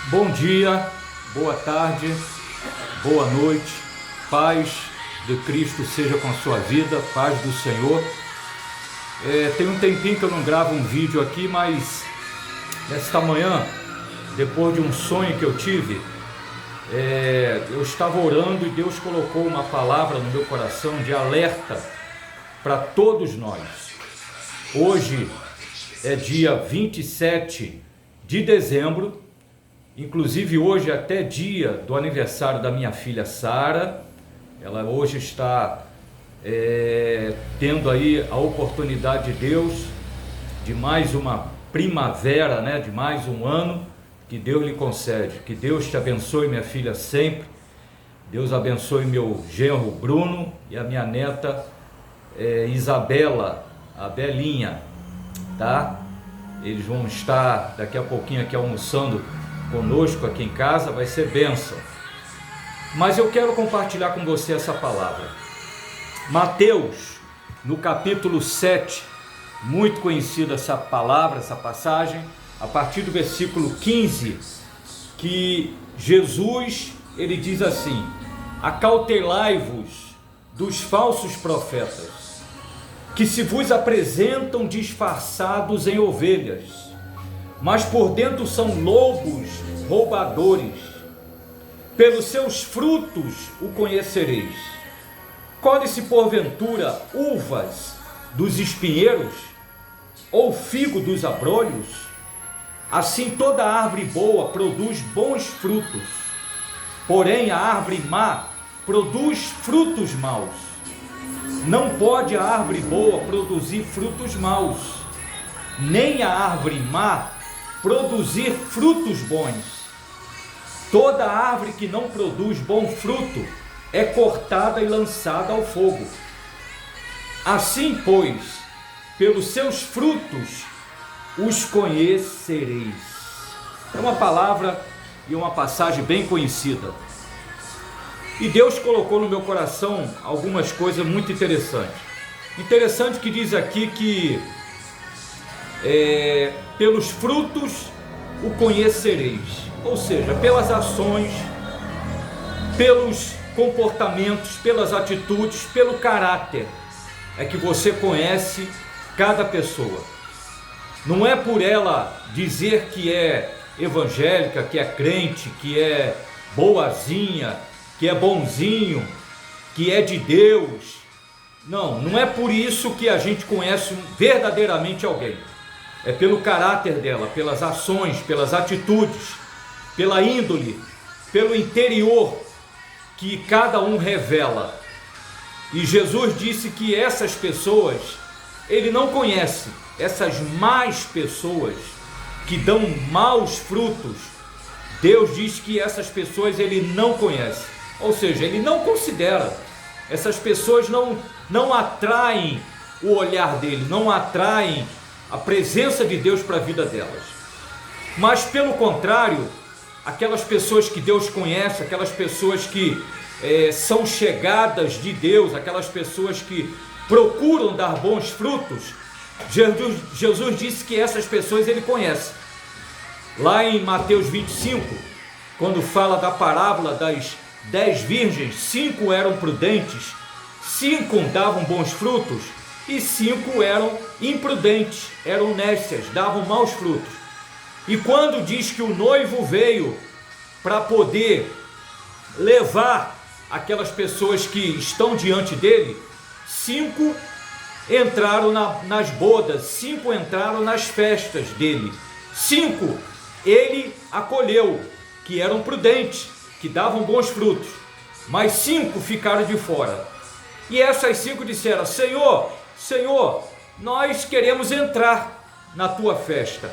Bom dia, boa tarde, boa noite, paz de Cristo seja com a sua vida, paz do Senhor. Tem um tempinho que eu não gravo um vídeo aqui, mas esta manhã, depois de um sonho que eu tive, eu estava orando e Deus colocou uma palavra no meu coração de alerta para todos nós. Hoje é dia 27 de dezembro, inclusive hoje é até dia do aniversário da minha filha Sara. Ela hoje está tendo aí a oportunidade de Deus de mais uma primavera, né? De mais um ano que Deus lhe concede. Que Deus te abençoe, minha filha, sempre. Deus abençoe meu genro Bruno e a minha neta Isabela, a Belinha, tá? Eles vão estar daqui a pouquinho aqui almoçando conosco aqui em casa, vai ser bênção. Mas eu quero compartilhar com você essa palavra. Mateus, no capítulo 7, muito conhecida essa palavra, essa passagem, a partir do versículo 15, que Jesus, ele diz assim: acautelai-vos dos falsos profetas, que se vos apresentam disfarçados em ovelhas, mas por dentro são lobos roubadores. Pelos seus frutos o conhecereis. Colhe-se porventura uvas dos espinheiros, ou figo dos abrolhos? Assim toda árvore boa produz bons frutos, porém a árvore má produz frutos maus. Não pode a árvore boa produzir frutos maus, nem a árvore má produzir frutos bons. Toda árvore que não produz bom fruto é cortada e lançada ao fogo. Assim, pois, pelos seus frutos os conhecereis. É uma palavra e uma passagem bem conhecida. E Deus colocou no meu coração algumas coisas muito interessantes. Interessante que diz aqui que pelos frutos o conhecereis. Ou seja, pelas ações, pelos comportamentos, pelas atitudes, pelo caráter, é que você conhece cada pessoa. Não é por ela dizer que é evangélica, que é crente, que é boazinha, que é bonzinho, que é de Deus. Não é por isso que a gente conhece verdadeiramente alguém. É pelo caráter dela, pelas ações, pelas atitudes, pela índole, pelo interior que cada um revela. E Jesus disse que essas pessoas ele não conhece, essas más pessoas que dão maus frutos. Deus diz que essas pessoas ele não conhece, ou seja, ele não considera. Essas pessoas não atraem o olhar dele, não atraem a presença de Deus para a vida delas. Mas pelo contrário, aquelas pessoas que Deus conhece, aquelas pessoas que são chegadas de Deus, aquelas pessoas que procuram dar bons frutos, Jesus disse que essas pessoas ele conhece. Lá em Mateus 25, quando fala da parábola das 10 virgens, 5 eram prudentes, 5 davam bons frutos e 5 eram imprudentes, eram nécias, davam maus frutos. E quando diz que o noivo veio para poder levar aquelas pessoas que estão diante dele, 5 entraram nas bodas, 5 entraram nas festas dele, 5 ele acolheu, que eram prudentes, que davam bons frutos, mas 5 ficaram de fora. E essas 5 disseram: Senhor, nós queremos entrar na tua festa,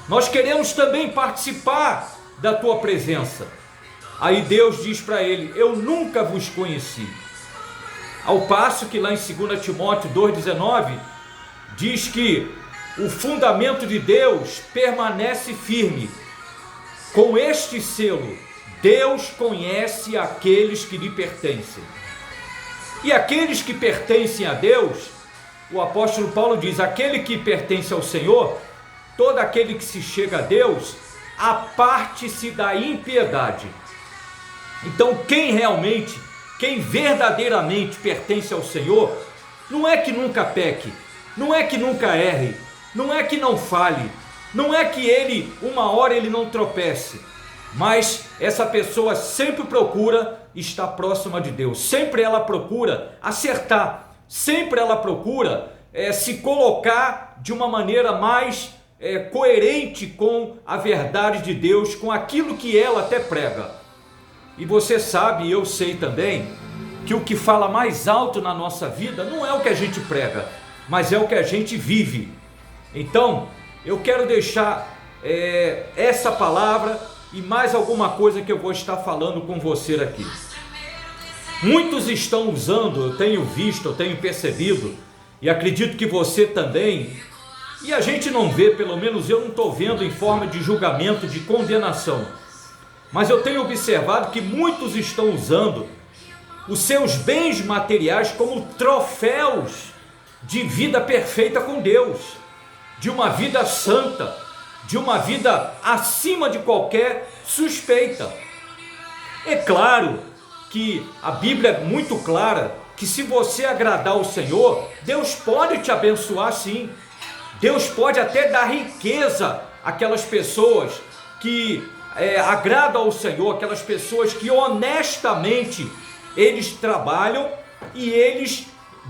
nós queremos também participar da tua presença. Aí Deus diz para ele: eu nunca vos conheci. Ao passo que lá em 2 Timóteo 2,19 diz que o fundamento de Deus permanece firme. Com este selo, Deus conhece aqueles que lhe pertencem. E aqueles que pertencem a Deus, o apóstolo Paulo diz: aquele que pertence ao Senhor, todo aquele que se chega a Deus, aparte-se da impiedade. Então quem verdadeiramente pertence ao Senhor, não é que nunca peque, não é que nunca erre, não é que não fale, não é que uma hora ele não tropece, mas essa pessoa sempre procura estar próxima de Deus, sempre ela procura acertar, sempre ela procura se colocar de uma maneira mais coerente com a verdade de Deus, com aquilo que ela até prega. E você sabe, e eu sei também, que o que fala mais alto na nossa vida não é o que a gente prega, mas é o que a gente vive. Então, eu quero deixar essa palavra e mais alguma coisa que eu vou estar falando com você aqui. Muitos estão usando, eu tenho visto, eu tenho percebido, e acredito que você também, e a gente não vê, pelo menos eu não estou vendo em forma de julgamento, de condenação, mas eu tenho observado que muitos estão usando os seus bens materiais como troféus de vida perfeita com Deus, de uma vida santa, de uma vida acima de qualquer suspeita. É claro que a Bíblia é muito clara que se você agradar ao Senhor, Deus pode te abençoar sim. Deus pode até dar riqueza àquelas pessoas que agradam ao Senhor, aquelas pessoas que honestamente eles trabalham e eles,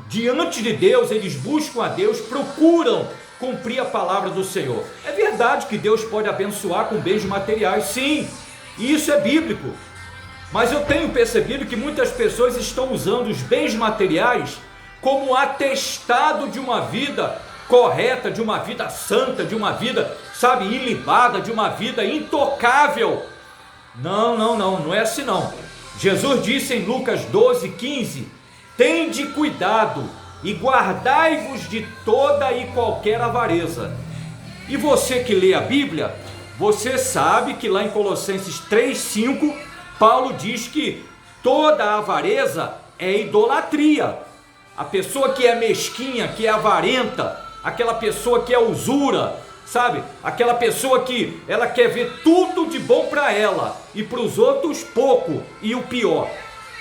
diante de Deus, eles buscam a Deus, procuram cumprir a palavra do Senhor. É verdade que Deus pode abençoar com bens materiais, sim, e isso é bíblico. Mas eu tenho percebido que muitas pessoas estão usando os bens materiais como atestado de uma vida correta, de uma vida santa, de uma vida, ilibada, de uma vida intocável. Não é assim não. Jesus disse em Lucas 12:15, tende cuidado e guardai-vos de toda e qualquer avareza. E você que lê a Bíblia, você sabe que lá em Colossenses 3:5, Paulo diz que toda avareza é idolatria. A pessoa que é mesquinha, que é avarenta, aquela pessoa que é usura, aquela pessoa que ela quer ver tudo de bom para ela e para os outros pouco, e o pior,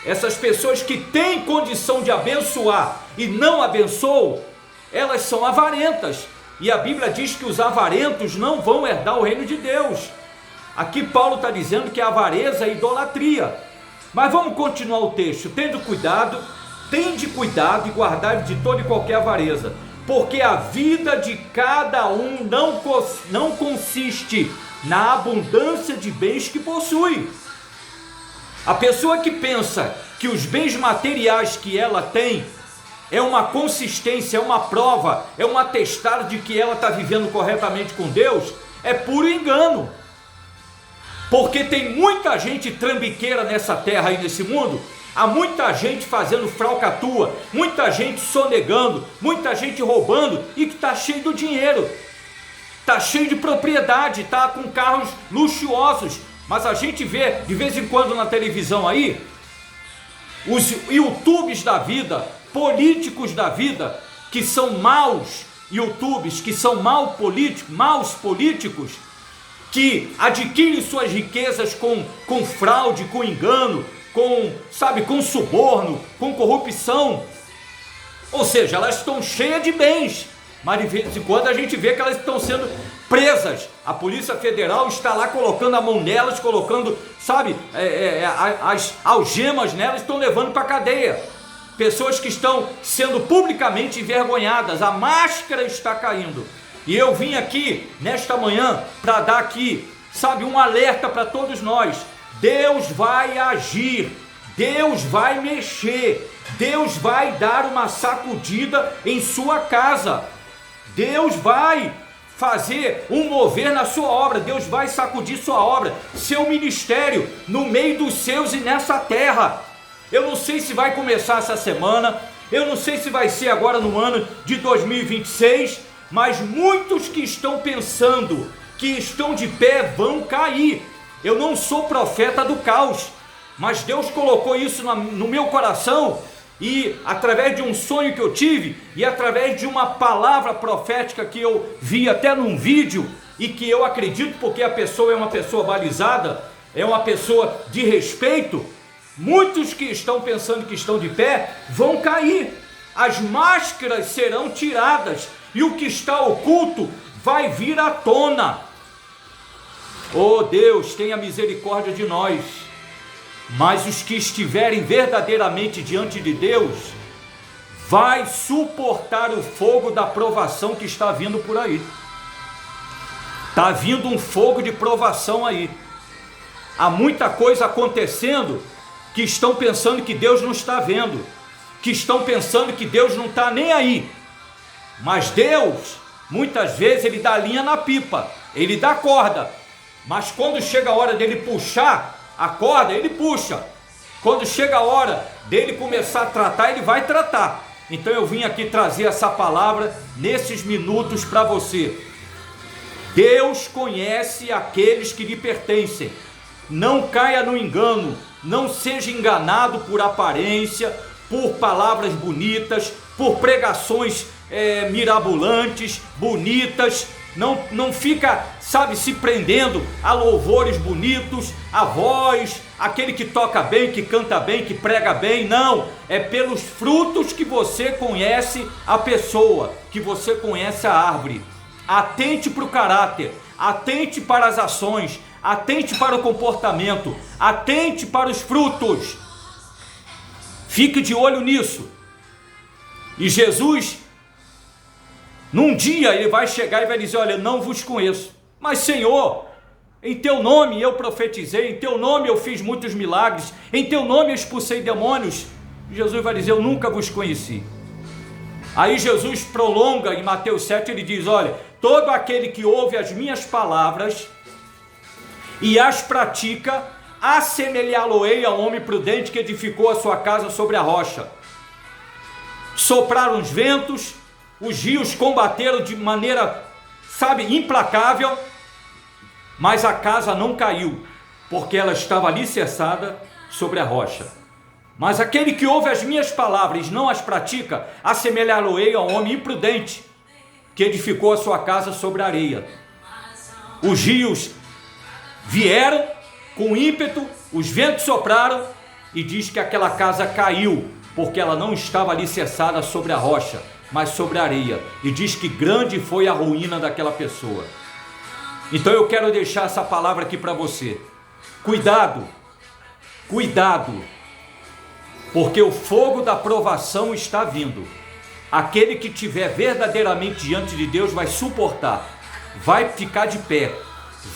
essas pessoas que têm condição de abençoar e não abençoam, elas são avarentas, e a Bíblia diz que os avarentos não vão herdar o reino de Deus. Aqui Paulo está dizendo que a avareza é idolatria. Mas vamos continuar o texto. Tende cuidado e guardai de toda e qualquer avareza, porque a vida de cada um não consiste na abundância de bens que possui. A pessoa que pensa que os bens materiais que ela tem é uma consistência, é uma prova, é um atestado de que ela está vivendo corretamente com Deus, é puro engano. Porque tem muita gente trambiqueira nessa terra aí, nesse mundo. Há muita gente fazendo falcatrua, muita gente sonegando, muita gente roubando e que está cheio do dinheiro, está cheio de propriedade, está com carros luxuosos. Mas a gente vê de vez em quando na televisão aí, os YouTubes da vida, políticos da vida, que são maus YouTubes, que são maus políticos, que adquirem suas riquezas com fraude, com engano, com suborno, com corrupção. Ou seja, elas estão cheias de bens, mas de vez em quando a gente vê que elas estão sendo presas. A Polícia Federal está lá colocando a mão nelas, colocando, as algemas nelas, estão levando para a cadeia. Pessoas que estão sendo publicamente envergonhadas, a máscara está caindo. E eu vim aqui nesta manhã para dar aqui, um alerta para todos nós. Deus vai agir, Deus vai mexer, Deus vai dar uma sacudida em sua casa, Deus vai fazer um mover na sua obra, Deus vai sacudir sua obra, seu ministério, no meio dos seus e nessa terra. Eu não sei se vai começar essa semana, eu não sei se vai ser agora no ano de 2026, mas muitos que estão pensando que estão de pé vão cair. Eu não sou profeta do caos, mas Deus colocou isso no meu coração, e através de um sonho que eu tive, e através de uma palavra profética que eu vi até num vídeo, e que eu acredito, porque a pessoa é uma pessoa balizada, é uma pessoa de respeito, muitos que estão pensando que estão de pé vão cair, as máscaras serão tiradas e o que está oculto vai vir à tona. Oh Deus, tenha misericórdia de nós. Mas os que estiverem verdadeiramente diante de Deus vai suportar o fogo da provação que está vindo por aí. Está vindo um fogo de provação aí. Há muita coisa acontecendo que estão pensando que Deus não está vendo, que estão pensando que Deus não está nem aí. Mas Deus, muitas vezes, Ele dá linha na pipa, Ele dá corda, mas quando chega a hora dele puxar a corda, Ele puxa. Quando chega a hora dele começar a tratar, Ele vai tratar. Então eu vim aqui trazer essa palavra nesses minutos para você. Deus conhece aqueles que lhe pertencem. Não caia no engano, não seja enganado por aparência, por palavras bonitas, por pregações mirabolantes, bonitas. Não fica, sabe, se prendendo a louvores bonitos, a voz, aquele que toca bem, que canta bem, que prega bem. Não, é pelos frutos que você conhece a pessoa, que você conhece a árvore. Atente para o caráter, atente para as ações, atente para o comportamento, atente para os frutos. Fique de olho nisso. E Jesus, num dia, Ele vai chegar e vai dizer: olha, não vos conheço. Mas Senhor, em Teu nome eu profetizei, em Teu nome eu fiz muitos milagres, em Teu nome eu expulsei demônios. Jesus vai dizer: eu nunca vos conheci. Aí Jesus prolonga em Mateus 7, Ele diz: olha, todo aquele que ouve as minhas palavras e as pratica, assemelhá-lo-ei ao homem prudente que edificou a sua casa sobre a rocha. Sopraram os ventos, os rios combateram de maneira, sabe, implacável, mas a casa não caiu, porque ela estava alicerçada sobre a rocha. Mas aquele que ouve as minhas palavras e não as pratica, assemelhá-lo-ei ao homem imprudente que edificou a sua casa sobre a areia. Os rios vieram com ímpeto, os ventos sopraram e diz que aquela casa caiu, porque ela não estava alicerçada sobre a rocha, mas sobre a areia. E diz que grande foi a ruína daquela pessoa. Então eu quero deixar essa palavra aqui para você. Cuidado, cuidado, porque o fogo da provação está vindo. Aquele que estiver verdadeiramente diante de Deus vai suportar, vai ficar de pé,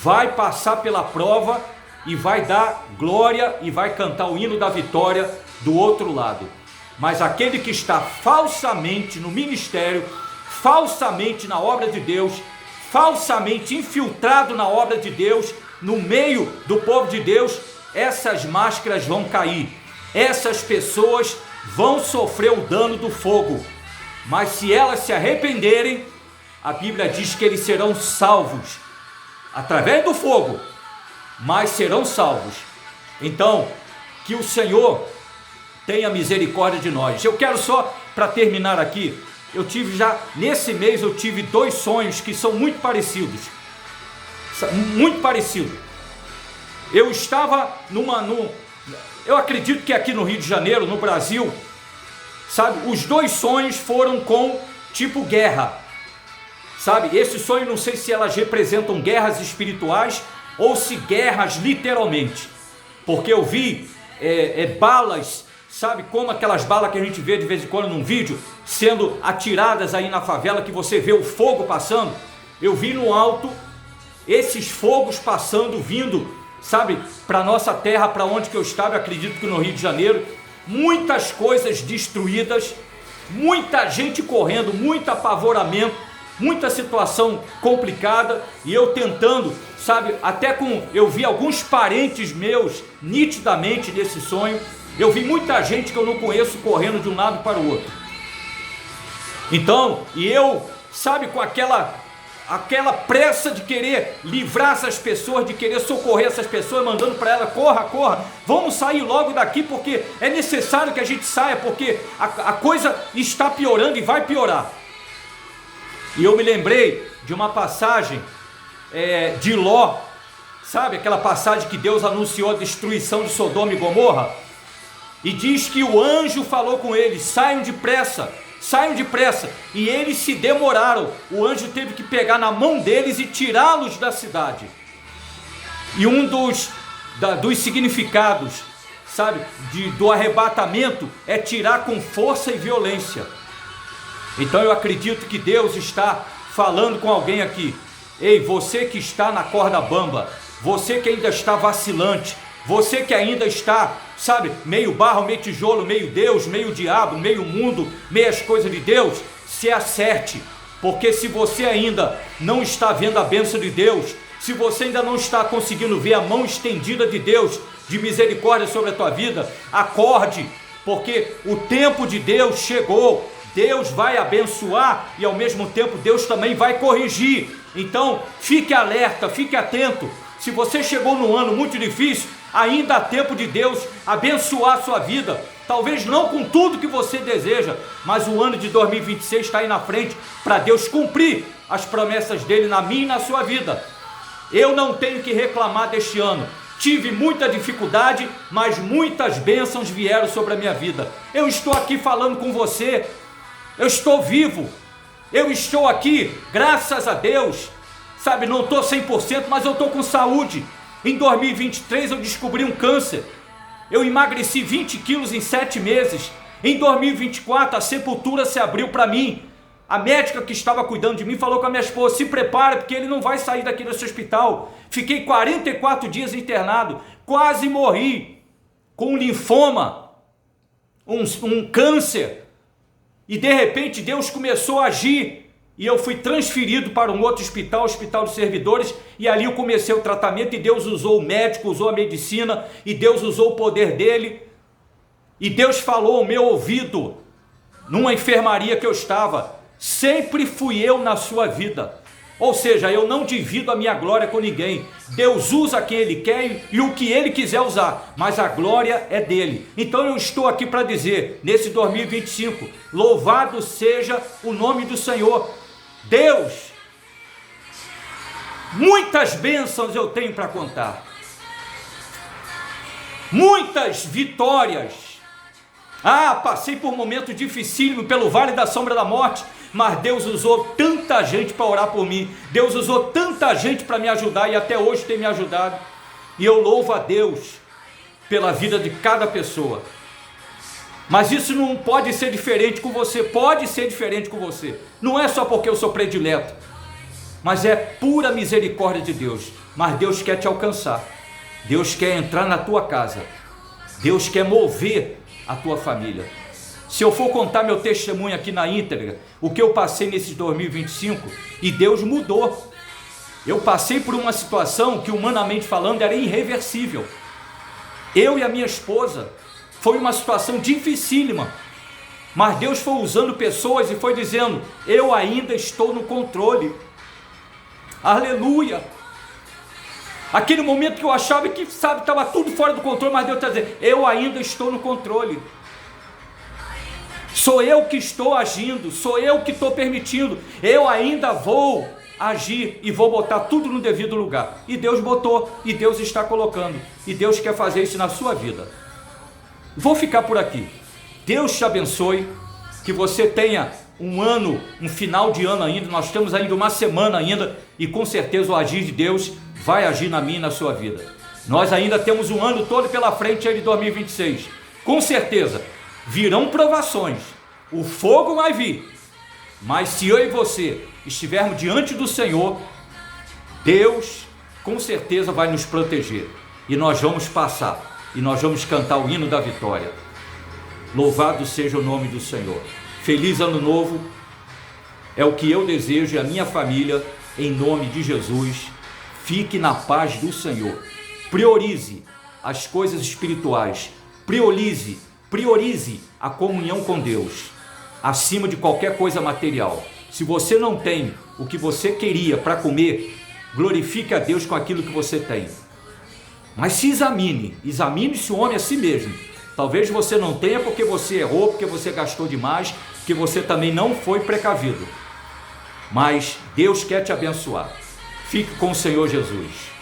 vai passar pela prova e vai dar glória e vai cantar o hino da vitória do outro lado. Mas aquele que está falsamente no ministério, falsamente na obra de Deus, falsamente infiltrado na obra de Deus, no meio do povo de Deus, essas máscaras vão cair, essas pessoas vão sofrer o dano do fogo. Mas se elas se arrependerem, a Bíblia diz que eles serão salvos, através do fogo, mas serão salvos. Então, que o Senhor tenha misericórdia de nós. Eu quero só, para terminar aqui, nesse mês eu tive 2 sonhos que são muito parecidos. Muito parecidos. Eu estava eu acredito que aqui no Rio de Janeiro, no Brasil, sabe, os 2 sonhos foram com tipo guerra. Sabe, esse sonho, não sei se elas representam guerras espirituais ou se guerras literalmente. Porque eu vi balas, sabe, como aquelas balas que a gente vê de vez em quando num vídeo, sendo atiradas aí na favela, que você vê o fogo passando. Eu vi no alto esses fogos passando, vindo, sabe, para nossa terra, para onde que eu estava, eu acredito que no Rio de Janeiro. Muitas coisas destruídas, muita gente correndo, muito apavoramento, muita situação complicada, e eu tentando, sabe, eu vi alguns parentes meus nitidamente nesse sonho. Eu vi muita gente que eu não conheço correndo de um lado para o outro. Então, e eu, sabe, com aquela pressa de querer livrar essas pessoas, de querer socorrer essas pessoas, mandando para ela: corra, corra, vamos sair logo daqui, porque é necessário que a gente saia, porque a coisa está piorando e vai piorar. E eu me lembrei de uma passagem de Ló, sabe aquela passagem que Deus anunciou a destruição de Sodoma e Gomorra? E diz que o anjo falou com eles: saiam depressa, e eles se demoraram. O anjo teve que pegar na mão deles e tirá-los da cidade. E um dos significados, sabe, do arrebatamento é tirar com força e violência. Então eu acredito que Deus está falando com alguém aqui: ei, você que está na corda bamba, você que ainda está vacilante, você que ainda está, sabe, meio barro, meio tijolo, meio Deus, meio diabo, meio mundo, meio as coisas de Deus, se acerte, porque se você ainda não está vendo a bênção de Deus, se você ainda não está conseguindo ver a mão estendida de Deus, de misericórdia sobre a tua vida, acorde, porque o tempo de Deus chegou. Deus vai abençoar e ao mesmo tempo Deus também vai corrigir. Então fique alerta, fique atento. Se você chegou num ano muito difícil, ainda há tempo de Deus abençoar a sua vida. Talvez não com tudo que você deseja, mas o ano de 2026 está aí na frente para Deus cumprir as promessas dele na minha e na sua vida. Eu não tenho que reclamar deste ano. Tive muita dificuldade, mas muitas bênçãos vieram sobre a minha vida. Eu estou aqui falando com você. Eu estou vivo. Eu estou aqui, graças a Deus. Sabe, não estou 100%, mas eu estou com saúde. Em 2023 eu descobri um câncer. Eu emagreci 20 quilos em 7 meses. Em 2024 a sepultura se abriu para mim. A médica que estava cuidando de mim falou com a minha esposa: se prepara, porque ele não vai sair daqui desse hospital. Fiquei 44 dias internado, quase morri com um linfoma, um câncer. E de repente Deus começou a agir e eu fui transferido para um outro hospital, Hospital de Servidores, e ali eu comecei o tratamento e Deus usou o médico, usou a medicina, e Deus usou o poder dele, e Deus falou ao meu ouvido, numa enfermaria que eu estava: sempre fui eu na sua vida. Ou seja, eu não divido a minha glória com ninguém. Deus usa quem Ele quer e o que Ele quiser usar, mas a glória é dele. Então eu estou aqui para dizer, nesse 2025, louvado seja o nome do Senhor. Deus, muitas bênçãos eu tenho para contar, muitas vitórias. Passei por momentos dificílimos pelo vale da sombra da morte, mas Deus usou tanta gente para orar por mim, Deus usou tanta gente para me ajudar e até hoje tem me ajudado, e eu louvo a Deus pela vida de cada pessoa. Mas isso não pode ser diferente com você, pode ser diferente com você, não é só porque eu sou predileto, mas é pura misericórdia de Deus. Mas Deus quer te alcançar, Deus quer entrar na tua casa, Deus quer mover a tua família. Se eu for contar meu testemunho aqui na íntegra, o que eu passei nesse 2025, e Deus mudou. Eu passei por uma situação que, humanamente falando, era irreversível. Eu e a minha esposa, foi uma situação dificílima, mas Deus foi usando pessoas e foi dizendo: eu ainda estou no controle. Aleluia! Aquele momento que eu achava que, sabe, estava tudo fora do controle, mas Deus está dizendo: eu ainda estou no controle. Sou eu que estou agindo, sou eu que estou permitindo, eu ainda vou agir e vou botar tudo no devido lugar. E Deus botou, e Deus está colocando, e Deus quer fazer isso na sua vida. Vou ficar por aqui. Deus te abençoe, que você tenha um ano, um final de ano ainda, nós temos ainda uma semana ainda, e com certeza o agir de Deus vai agir na minha e na sua vida. Nós ainda temos um ano todo pela frente aí de 2026, com certeza. Virão provações, o fogo vai vir, mas se eu e você estivermos diante do Senhor, Deus com certeza vai nos proteger, e nós vamos passar, e nós vamos cantar o hino da vitória. Louvado seja o nome do Senhor. Feliz ano novo, é o que eu desejo e a minha família, em nome de Jesus. Fique na paz do Senhor, priorize as coisas espirituais, priorize a comunhão com Deus, acima de qualquer coisa material. Se você não tem o que você queria para comer, glorifique a Deus com aquilo que você tem. Mas se examine-se o homem a si mesmo. Talvez você não tenha porque você errou, porque você gastou demais, porque você também não foi precavido. Mas Deus quer te abençoar. Fique com o Senhor Jesus.